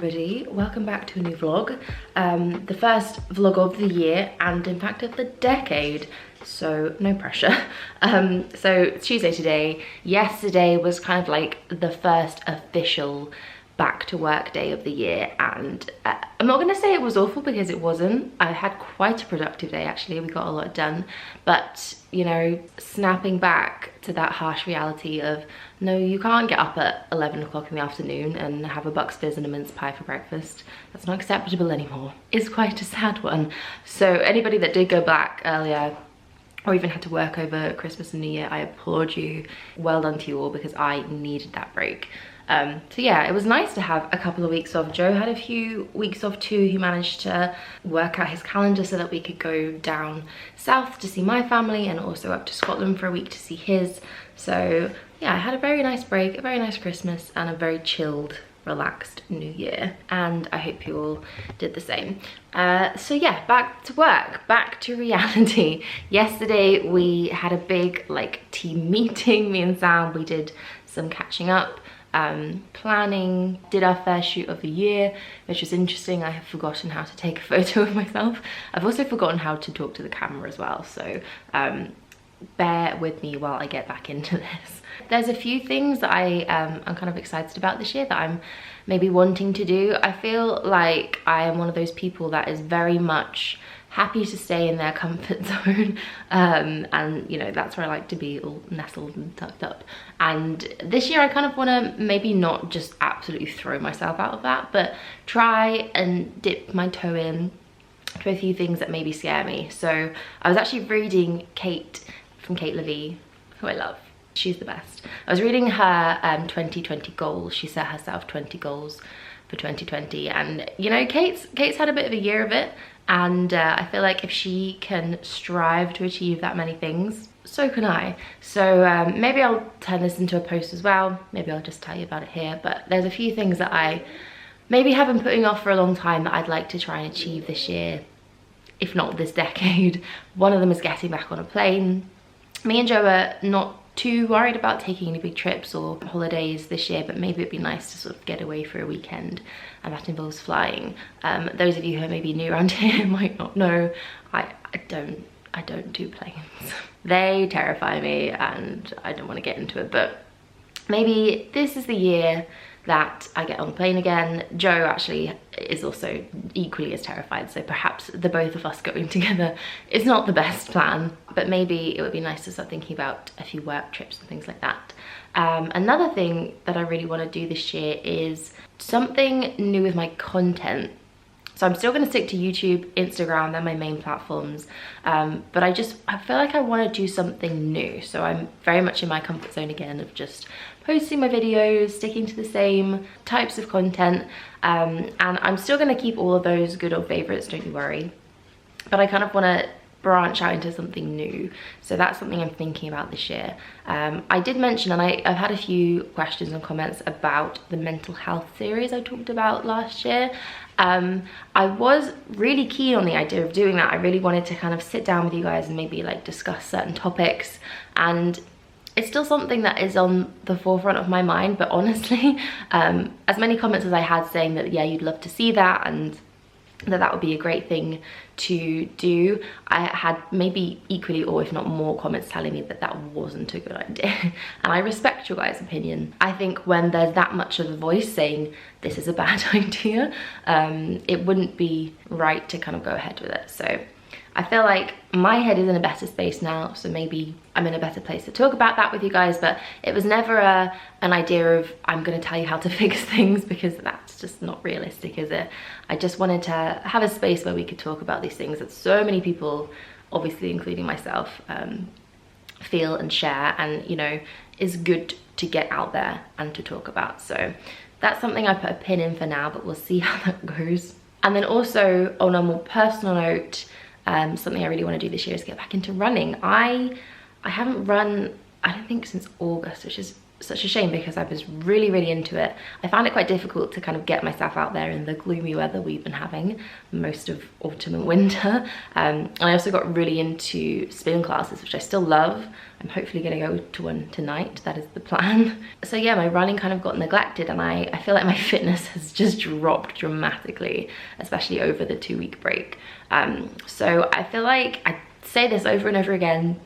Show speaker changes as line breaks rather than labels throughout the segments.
everybody, welcome back to a new vlog. The first vlog of the year and in fact of the decade, so no pressure. So it's Tuesday today. Yesterday was kind of like the first official back to work day of the year, and I'm not gonna say it was awful because it wasn't. I had quite a productive day actually. We got a lot done, but you know, snapping back to that harsh reality of no, you can't get up at 11 o'clock in the afternoon and have a Bucks Fizz and a mince pie for breakfast. That's not acceptable anymore. It's quite a sad one. So anybody that did go back earlier or even had to work over Christmas and New Year, I applaud you. Well done to you all, because I needed that break. So yeah, it was nice to have a couple of weeks off. Joe had a few weeks off too. He managed to work out his calendar so that we could go down south to see my family and also up to Scotland for a week to see his. So yeah, I had a very nice break, a very nice Christmas and a very chilled, relaxed New Year, and I hope you all did the same. So yeah, back to work, back to reality. Yesterday we had a big like team meeting, me and Sam. We did some catching up, planning, did our first shoot of the year, which was interesting. I have forgotten how to take a photo of myself. I've also forgotten how to talk to the camera as well, so bear with me while I get back into this. There's a few things that I'm kind of excited about this year that I'm maybe wanting to do. I feel like I am one of those people that is very much happy to stay in their comfort zone, and you know, that's where I like to be, all nestled and tucked up. And this year I kind of want to maybe not just absolutely throw myself out of that, but try and dip my toe in to a few things that maybe scare me. So I was actually reading Kate from Kate Levy, who I love. She's the best. I was reading her 2020 goals. She set herself 20 goals for 2020, and you know, Kate's had a bit of a year of it, and I feel like if she can strive to achieve that many things, so can I. So maybe I'll turn this into a post as well. Maybe I'll just tell you about it here, but there's a few things that I maybe have been putting off for a long time that I'd like to try and achieve this year, if not this decade. One of them is getting back on a plane. Me and Joe are not too worried about taking any big trips or holidays this year, but maybe it'd be nice to sort of get away for a weekend, and that involves flying. Those of you who are maybe new around here might not know, I don't do planes. They terrify me and I don't want to get into it, but maybe this is the year that I get on a plane again. Joe actually is also equally as terrified, so perhaps the both of us going together is not the best plan, but maybe it would be nice to start thinking about a few work trips and things like that. Another thing that I really want to do this year is something new with my content. So I'm still going to stick to YouTube, Instagram, they're my main platforms, but I feel like I want to do something new. So I'm very much in my comfort zone again of just posting my videos, sticking to the same types of content, and I'm still going to keep all of those good old favorites, don't you worry, but I kind of want to branch out into something new. So that's something I'm thinking about this year. I did mention, and I've had a few questions and comments about the mental health series I talked about last year. I was really keen on the idea of doing that. I really wanted to kind of sit down with you guys and maybe like discuss certain topics, and it's still something that is on the forefront of my mind. But honestly, as many comments as I had saying that yeah, you'd love to see that and that would be a great thing to do, I had maybe equally or if not more comments telling me that that wasn't a good idea. And I respect your guys' opinion. I think when there's that much of a voice saying this is a bad idea, it wouldn't be right to kind of go ahead with it. So I feel like my head is in a better space now, so maybe I'm in a better place to talk about that with you guys, but it was never an idea of I'm gonna tell you how to fix things, because that's just not realistic, is it? I just wanted to have a space where we could talk about these things that so many people, obviously including myself, feel and share, and you know, is good to get out there and to talk about. So that's something I put a pin in for now, but we'll see how that goes. And then also on a more personal note, something I really want to do this year is get back into running. I haven't run, I don't think, since August, which is such a shame because I was really into it. I found it quite difficult to kind of get myself out there in the gloomy weather we've been having most of autumn and winter. And I also got really into spin classes, which I still love. I'm hopefully gonna go to one tonight, that is the plan. So yeah, my running kind of got neglected, and I feel like my fitness has just dropped dramatically, especially over the 2-week break. So I feel like I say this over and over again,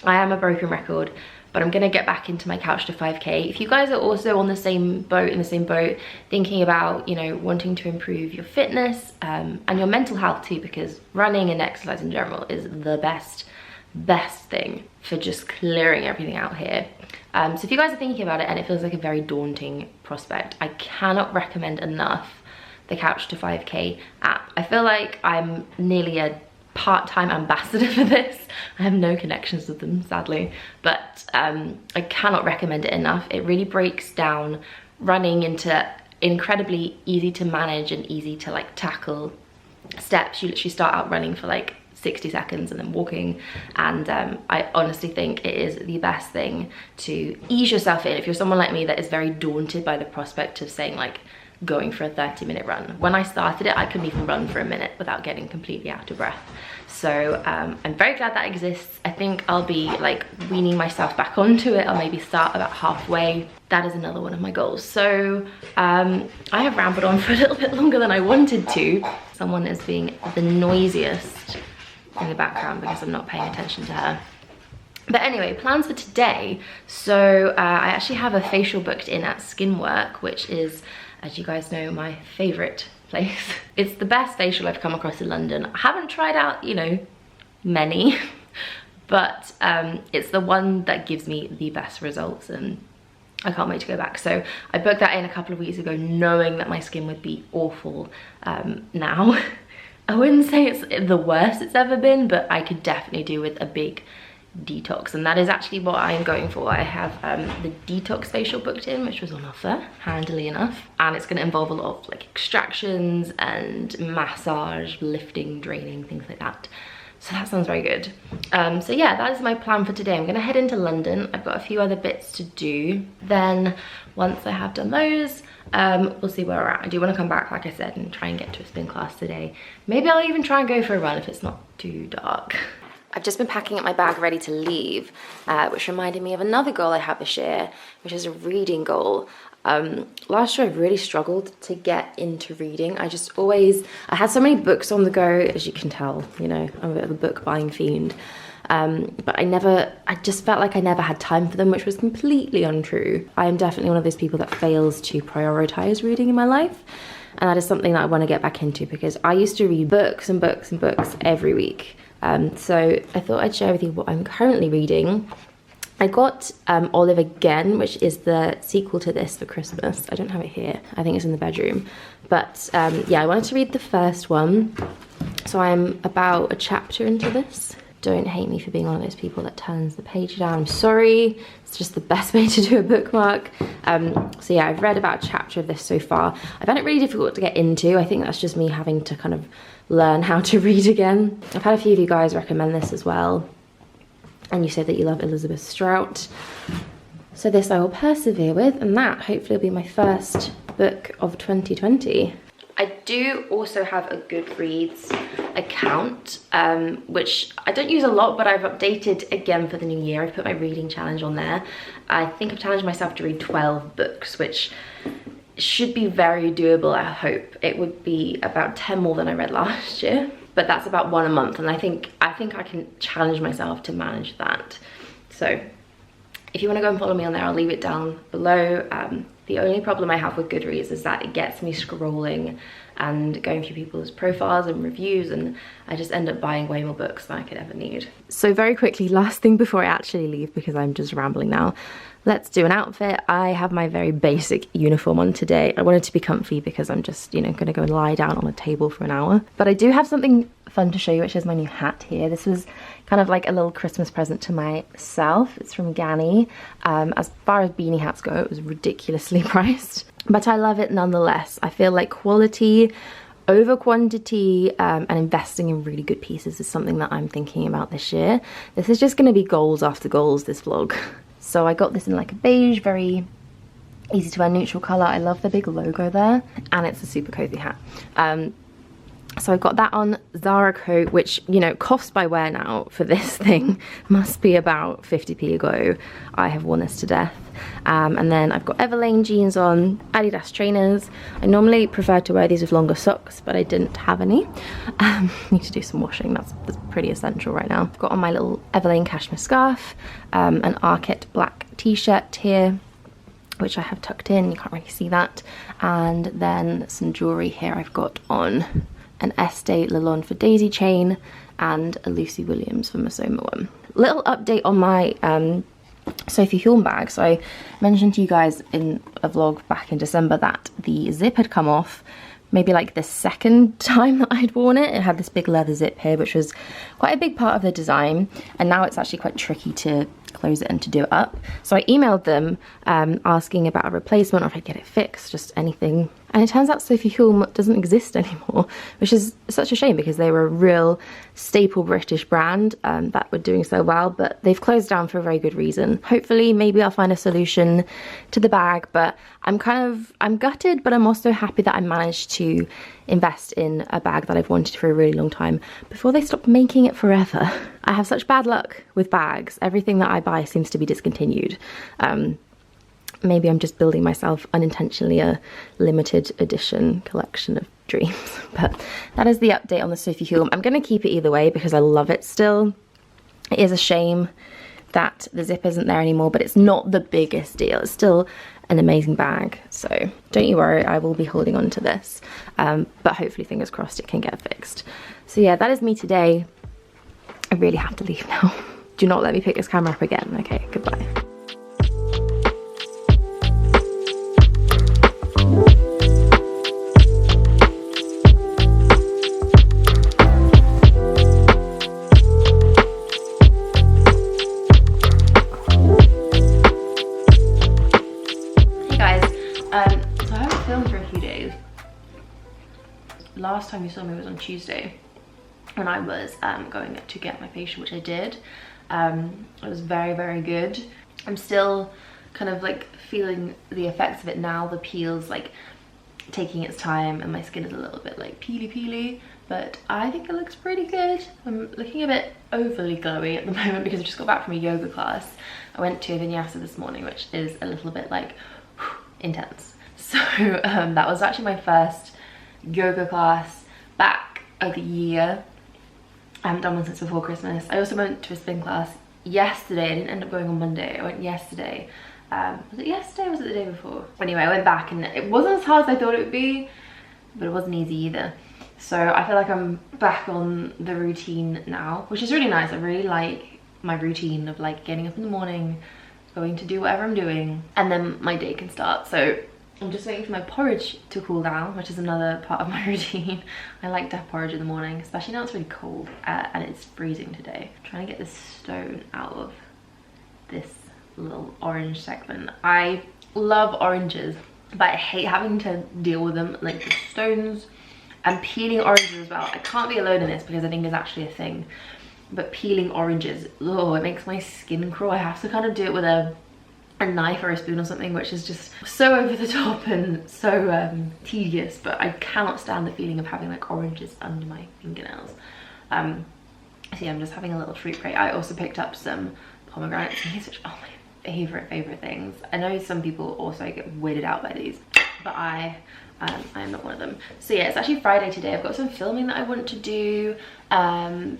I am a broken record, but I'm gonna get back into my couch to 5K. If you guys are also on the same boat, thinking about, you know, wanting to improve your fitness and your mental health too, because running and exercise in general is the best thing for just clearing everything out here. So if you guys are thinking about it and it feels like a very daunting prospect, I cannot recommend enough the Couch to 5K app. I feel like I'm nearly a part-time ambassador for this. I have no connections with them, sadly, but I cannot recommend it enough. It really breaks down running into incredibly easy to manage and easy to like tackle steps. You literally start out running for like 60 seconds and then walking, and I honestly think it is the best thing to ease yourself in if you're someone like me that is very daunted by the prospect of saying like going for a 30-minute run. When I started it, I couldn't even run for a minute without getting completely out of breath. So I'm very glad that exists. I think I'll be like weaning myself back onto it. I'll maybe start about halfway. That is another one of my goals. So I have rambled on for a little bit longer than I wanted to. Someone is being the noisiest in the background because I'm not paying attention to her. But anyway, plans for today. So I actually have a facial booked in at Skinwork, which is, as you guys know, my favorite place. It's the best facial I've come across in London. I haven't tried out, you know, many, but it's the one that gives me the best results, and I can't wait to go back. So I booked that in a couple of weeks ago, knowing that my skin would be awful. Now, I wouldn't say it's the worst it's ever been, but I could definitely do with a big detox, and that is actually what I am going for. I have the detox facial booked in, which was on offer, handily enough, and it's going to involve a lot of like extractions and massage, lifting, draining, things like that. So that sounds very good. So yeah, that is my plan for today. I'm going to head into London. I've got a few other bits to do. Then once I have done those, we'll see where we're at. I do want to come back, like I said, and try and get to a spin class today. Maybe I'll even try and go for a run if it's not too dark. I've just been packing up my bag ready to leave, which reminded me of another goal I have this year, which is a reading goal. Last year I really struggled to get into reading. I had so many books on the go, as you can tell, you know, I'm a bit of a book buying fiend. But I just felt like I never had time for them, which was completely untrue. I am definitely one of those people that fails to prioritize reading in my life. And that is something that I want to get back into, because I used to read books and books and books every week. So I thought I'd share with you what I'm currently reading. I got Olive Again, which is the sequel to this for Christmas. I don't have it here. I think it's in the bedroom. But yeah, I wanted to read the first one. So I'm about a chapter into this. Don't hate me for being one of those people that turns the page down. I'm sorry. It's just the best way to do a bookmark. So yeah, I've read about a chapter of this so far. I found it really difficult to get into. I think that's just me having to kind of learn how to read again. I've had a few of you guys recommend this as well, and you said that you love Elizabeth Strout. So this I will persevere with, and that hopefully will be my first book of 2020. I do also have a Goodreads account, which I don't use a lot, but I've updated again for the new year. I've put my reading challenge on there. I think I've challenged myself to read 12 books, which should be very doable, I hope. It would be about 10 more than I read last year, but that's about one a month, and I think I can challenge myself to manage that. So if you want to go and follow me on there, I'll leave it down below. The only problem I have with Goodreads is that it gets me scrolling and going through people's profiles and reviews, and I just end up buying way more books than I could ever need. So very quickly, last thing before I actually leave, because I'm just rambling now, let's do an outfit. I have my very basic uniform on today. I wanted to be comfy because I'm just, you know, gonna go and lie down on a table for an hour. But I do have something fun to show you, which is my new hat here. This was kind of like a little Christmas present to myself. It's from Ganni. As far as beanie hats go, it was ridiculously priced, but I love it nonetheless. I feel like quality over quantity and investing in really good pieces is something that I'm thinking about this year. This is just going to be goals after goals, this vlog. So I got this in like a beige, very easy to wear neutral colour. I love the big logo there, and it's a super cozy hat. So I got that on Zara coat, which, you know, cost by wear now for this thing must be about 50p a go. I have worn this to death. And then I've got Everlane jeans on, Adidas trainers. I normally prefer to wear these with longer socks, but I didn't have any. Need to do some washing, that's pretty essential right now. I've got on my little Everlane cashmere scarf, an Arket black t-shirt here, which I have tucked in, you can't really see that. And then some jewellery here. I've got on an Estee Lalonde for Daisy chain and a Lucy Williams for Masoma one. Little update on my Sophie Hulme bag. So I mentioned to you guys in a vlog back in December that the zip had come off maybe like the second time that I'd worn it. It had this big leather zip here, which was quite a big part of the design, and now it's actually quite tricky to close it and to do it up. So I emailed them asking about a replacement or if I'd get it fixed, just anything. And it turns out Sophie Hulme doesn't exist anymore, which is such a shame because they were a real staple British brand that were doing so well, but they've closed down for a very good reason. Hopefully, maybe I'll find a solution to the bag, but I'm gutted, but I'm also happy that I managed to invest in a bag that I've wanted for a really long time before they stop making it forever. I have such bad luck with bags. Everything that I buy seems to be discontinued. Maybe I'm just building myself unintentionally a limited edition collection of dreams. But that is the update on the Sophie Hulme. I'm going to keep it either way because I love it still. It is a shame that the zip isn't there anymore, but it's not the biggest deal. It's still an amazing bag. So don't you worry, I will be holding on to this. But hopefully, fingers crossed, it can get fixed. So yeah, that is me today. I really have to leave now. Do not let me pick this camera up again. Okay, goodbye. So I haven't filmed for a few days. Last time you saw me was on Tuesday when I was going to get my facial, which I did. It was very, very good. I'm still kind of like feeling the effects of it now. The peel's like taking its time and my skin is a little bit like peely, but I think it looks pretty good. I'm looking a bit overly glowy at the moment because I just got back from a yoga class. I went to a vinyasa this morning, which is a little bit like intense. So that was actually my first yoga class back of the year. I haven't done one since before Christmas. I also went to a spin class yesterday. I didn't end up going on Monday. I went yesterday. Was it yesterday or was it the day before? Anyway, I went back and it wasn't as hard as I thought it would be, but it wasn't easy either. So I feel like I'm back on the routine now, which is really nice. I really like my routine of like getting up in the morning, going to do whatever I'm doing, and then my day can start. So I'm just waiting for my porridge to cool down, which is another part of my routine. I like to have porridge in the morning, especially now it's really cold and it's freezing today. I'm trying to get this stone out of this little orange segment. I love oranges, but I hate having to deal with them, like the stones and peeling oranges as well. I can't be alone in this because I think it's actually a thing. But peeling oranges, oh, it makes my skin crawl. I have to kind of do it with a knife or a spoon or something, which is just so over the top and so tedious, but I cannot stand the feeling of having like oranges under my fingernails. So yeah, I'm just having a little fruit break. I also picked up some pomegranate seeds, which are my favorite things. I know some people also get weirded out by these, but I am not one of them. So yeah, it's actually Friday today. I've got some filming that I want to do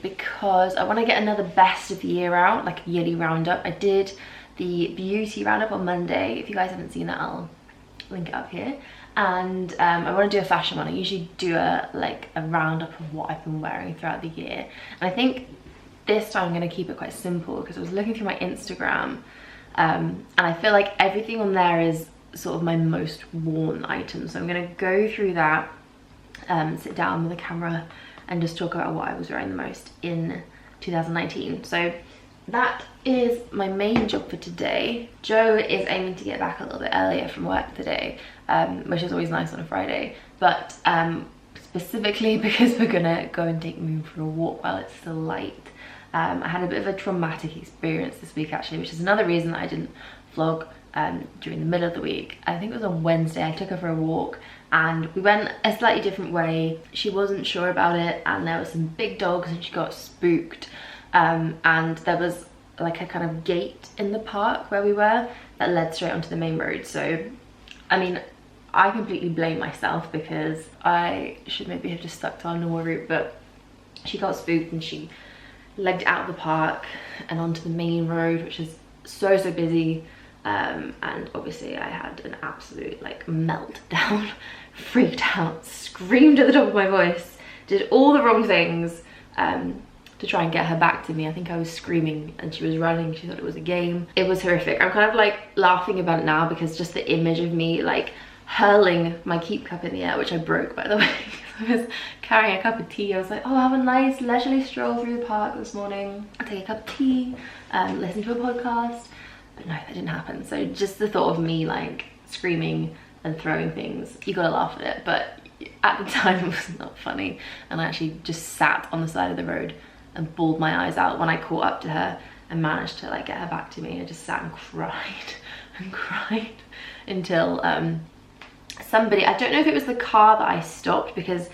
because I want to get another best of the year out, like a yearly roundup. I did the beauty roundup on Monday. If you guys haven't seen that, I'll link it up here. And I want to do a fashion one. I usually do a roundup of what I've been wearing throughout the year. And I think this time I'm going to keep it quite simple because I was looking through my Instagram and I feel like everything on there is sort of my most worn items. So I'm going to go through that, sit down with the camera and just talk about what I was wearing the most in 2019. So that is my main job for today. Joe is aiming to get back a little bit earlier from work today, which is always nice on a Friday, but specifically because we're gonna go and take Moon for a walk while it's still light. I had a bit of a traumatic experience this week actually, which is another reason that I didn't vlog during the middle of the week. I think it was on Wednesday. I took her for a walk and we went a slightly different way. She wasn't sure about it and there were some big dogs and she got spooked, and there was like a kind of gate in the park where we were that led straight onto the main road. So I mean, I completely blame myself because I should maybe have just stuck to our normal route, but she got spooked and she legged out of the park and onto the main road, which is so busy, and obviously I had an absolute like meltdown, freaked out, screamed at the top of my voice, did all the wrong things to try and get her back to me. I think I was screaming and she was running. She thought it was a game. It was horrific. I'm kind of like laughing about it now because just the image of me like hurling my keep cup in the air, which I broke by the way. I was carrying a cup of tea. I was like, oh, I'll have a nice leisurely stroll through the park this morning. I'll take a cup of tea, listen to a podcast. But no, that didn't happen. So just the thought of me like screaming and throwing things, you gotta laugh at it. But at the time it was not funny. And I actually just sat on the side of the road and bawled my eyes out when I caught up to her and managed to like get her back to me. I just sat and cried and cried until somebody, I don't know if it was the car that I stopped, because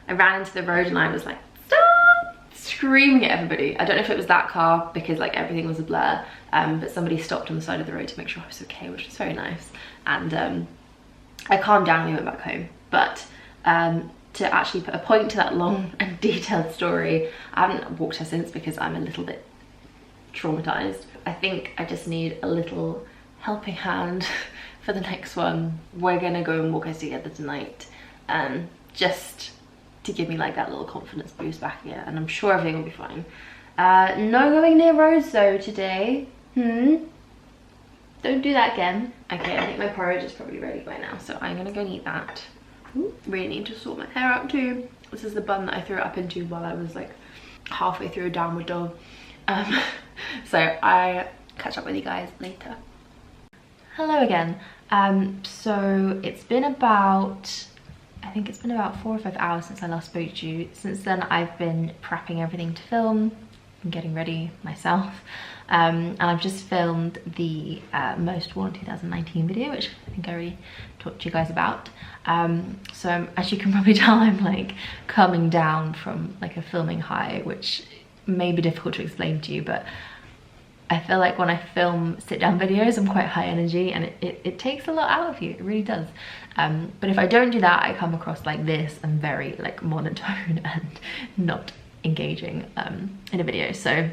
I ran into the road and I was like, stop, screaming at everybody. I don't know if it was that car because like everything was a blur, but somebody stopped on the side of the road to make sure I was okay, which was very nice. And I calmed down and we went back home. But to actually put a point to that long and detailed story, I haven't walked her since because I'm a little bit traumatized. I think I just need a little helping hand for the next one. We're gonna go and walk her together tonight, just to give me like that little confidence boost back again, and I'm sure everything will be fine. No going near roads though today. Don't do that again. Okay, I think my porridge is probably ready by now, so I'm gonna go and eat that. Ooh, really need to sort my hair out too. This is the bun that I threw it up into while I was like halfway through a downward dog. So I catch up with you guys later. Hello again. So it's been about, I think it's been about 4 or 5 hours since I last spoke to you. Since then I've been prepping everything to film and getting ready myself. And I've just filmed the most worn 2019 video, which I think I already talked to you guys about. So as you can probably tell, I'm like coming down from like a filming high, which may be difficult to explain to you, but I feel like when I film sit down videos, I'm quite high energy and it takes a lot out of you, it really does. But if I don't do that, I come across like this and very like monotone and not engaging in a video. So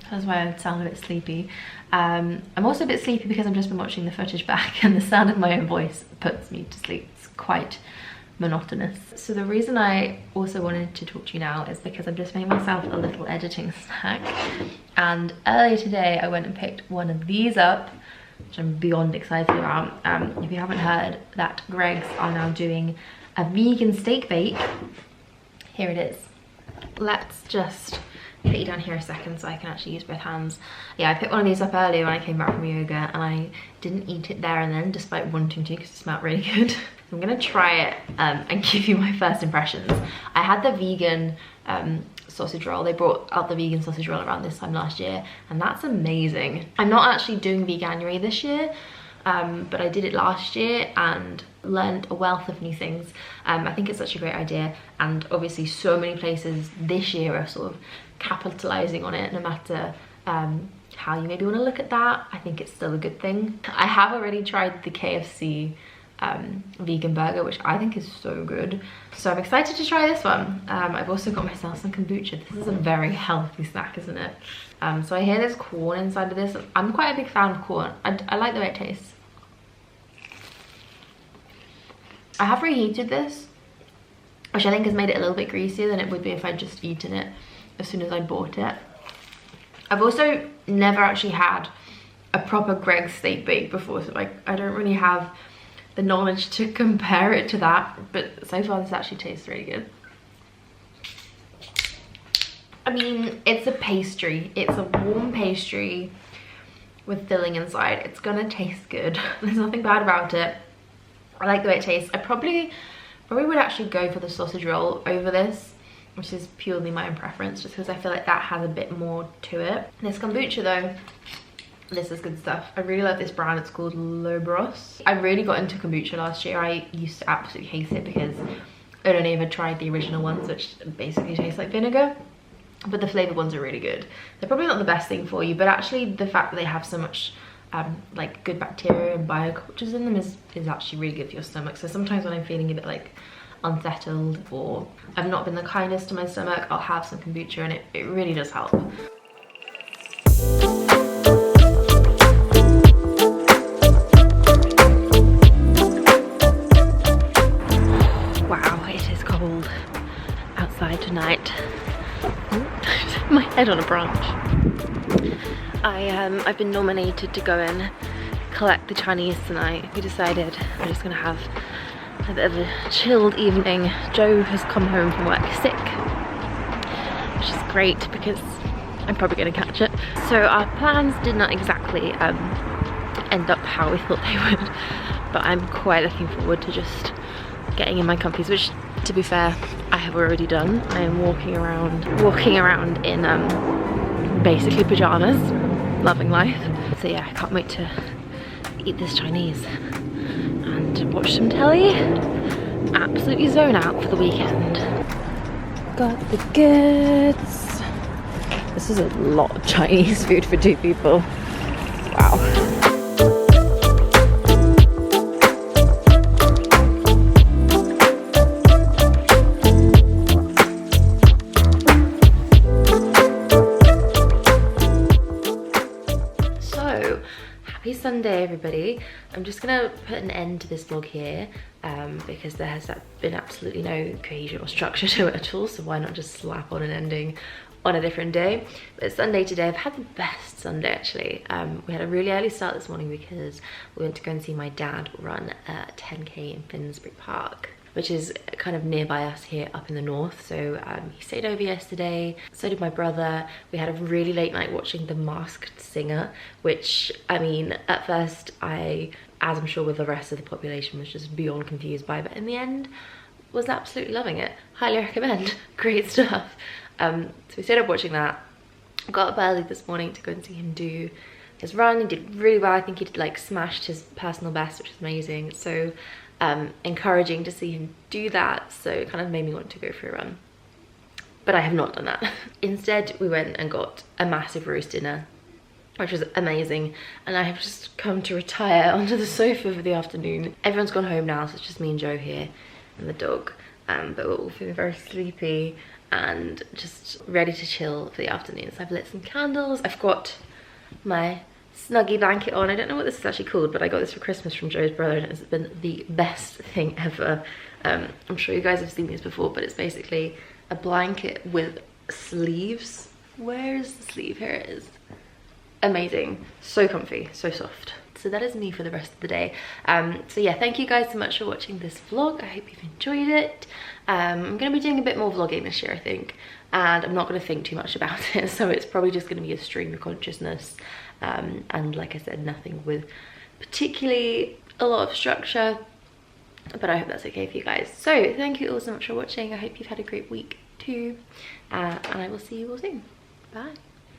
that's why I sound a bit sleepy. I'm also a bit sleepy because I've just been watching the footage back and the sound of my own voice puts me to sleep. It's quite monotonous. So the reason I also wanted to talk to you now is because I've just made myself a little editing snack, and earlier today I went and picked one of these up, which I'm beyond excited about. If you haven't heard that Greggs are now doing a vegan steak bake, here it is. Let's just put you down here a second so I can actually use both hands. Yeah, I picked one of these up earlier when I came back from yoga and I didn't eat it there and then despite wanting to because it smelled really good. I'm gonna try it and give you my first impressions. I had the vegan sausage roll. They brought out the vegan sausage roll around this time last year and that's amazing. I'm not actually doing Veganuary this year, but I did it last year and learned a wealth of new things. I think it's such a great idea, and obviously so many places this year are sort of capitalizing on it. No matter how you maybe want to look at that, I think it's still a good thing. I have already tried the KFC vegan burger, which I think is so good, so I'm excited to try this one. I've also got myself some kombucha. This is a very healthy snack, isn't it? So I hear there's corn inside of this. I'm quite a big fan of corn. I like the way it tastes. I have reheated this, which I think has made it a little bit greasier than it would be if I'd just eaten it as soon as I bought it. I've also never actually had a proper Greggs steak bake before, so like I don't really have the knowledge to compare it to that, but so far this actually tastes really good. I mean, it's a pastry. It's a warm pastry with filling inside. It's gonna taste good. There's nothing bad about it. I like the way it tastes. I probably would actually go for the sausage roll over this. which is purely my own preference, just because I feel like that has a bit more to it. This kombucha though, this is good stuff. I really love this brand. It's called Lobros. I really got into kombucha last year. I used to absolutely hate it because I'd only ever tried the original ones, which basically taste like vinegar. But the flavored ones are really good. They're probably not the best thing for you, but actually the fact that they have so much like good bacteria and biocultures in them is actually really good for your stomach. So sometimes when I'm feeling a bit like unsettled or I've not been the kindest to my stomach, I'll have some kombucha and it really does help. Wow, it is cold outside tonight. My head on a branch. I've been nominated to go and collect the Chinese tonight. We decided we're just gonna have a bit of a chilled evening. Joe has come home from work sick, which is great because I'm probably gonna catch it. So our plans did not exactly end up how we thought they would, but I'm quite looking forward to just getting in my comfies, which to be fair I have already done. I am walking around in basically pajamas, loving life. So yeah, I can't wait to eat this Chinese and watch some telly, absolutely zone out for the weekend. Got the goods. This is a lot of Chinese food for 2 people. Wow. Happy Sunday everybody. I'm just gonna put an end to this vlog here because there has been absolutely no cohesion or structure to it at all, so why not just slap on an ending on a different day. But it's Sunday today. I've had the best Sunday actually. We had a really early start this morning because we went to go and see my dad run a 10k in Finsbury Park, which is kind of nearby us here up in the north. So he stayed over yesterday, so did my brother. We had a really late night watching The Masked Singer, which, I mean, at first I, as I'm sure with the rest of the population, was just beyond confused by, but in the end was absolutely loving it. Highly recommend. Great stuff. So we stayed up watching that. Got up early this morning to go and see him do his run. He did really well. I think he did like smashed his personal best, which is amazing. So encouraging to see him do that, so it kind of made me want to go for a run, but I have not done that. Instead we went and got a massive roast dinner, which was amazing, and I have just come to retire onto the sofa for the afternoon. Everyone's gone home now, so it's just me and Joe here and the dog, but we're all feeling very sleepy and just ready to chill for the afternoon. So I've lit some candles, I've got my snuggy blanket on. I don't know what this is actually called, but I got this for Christmas from Joe's brother and it's been the best thing ever. I'm sure you guys have seen these before, but it's basically a blanket with sleeves. Where is the sleeve? Here it is. Amazing, so comfy, so soft. So that is me for the rest of the day. So yeah, thank you guys so much for watching this vlog. I hope you've enjoyed it. I'm gonna be doing a bit more vlogging this year, I think, and I'm not gonna think too much about it, so it's probably just gonna be a stream of consciousness. And like I said, nothing with particularly a lot of structure, but I hope that's okay for you guys. So thank you all so much for watching. I hope you've had a great week too, and I will see you all soon. Bye.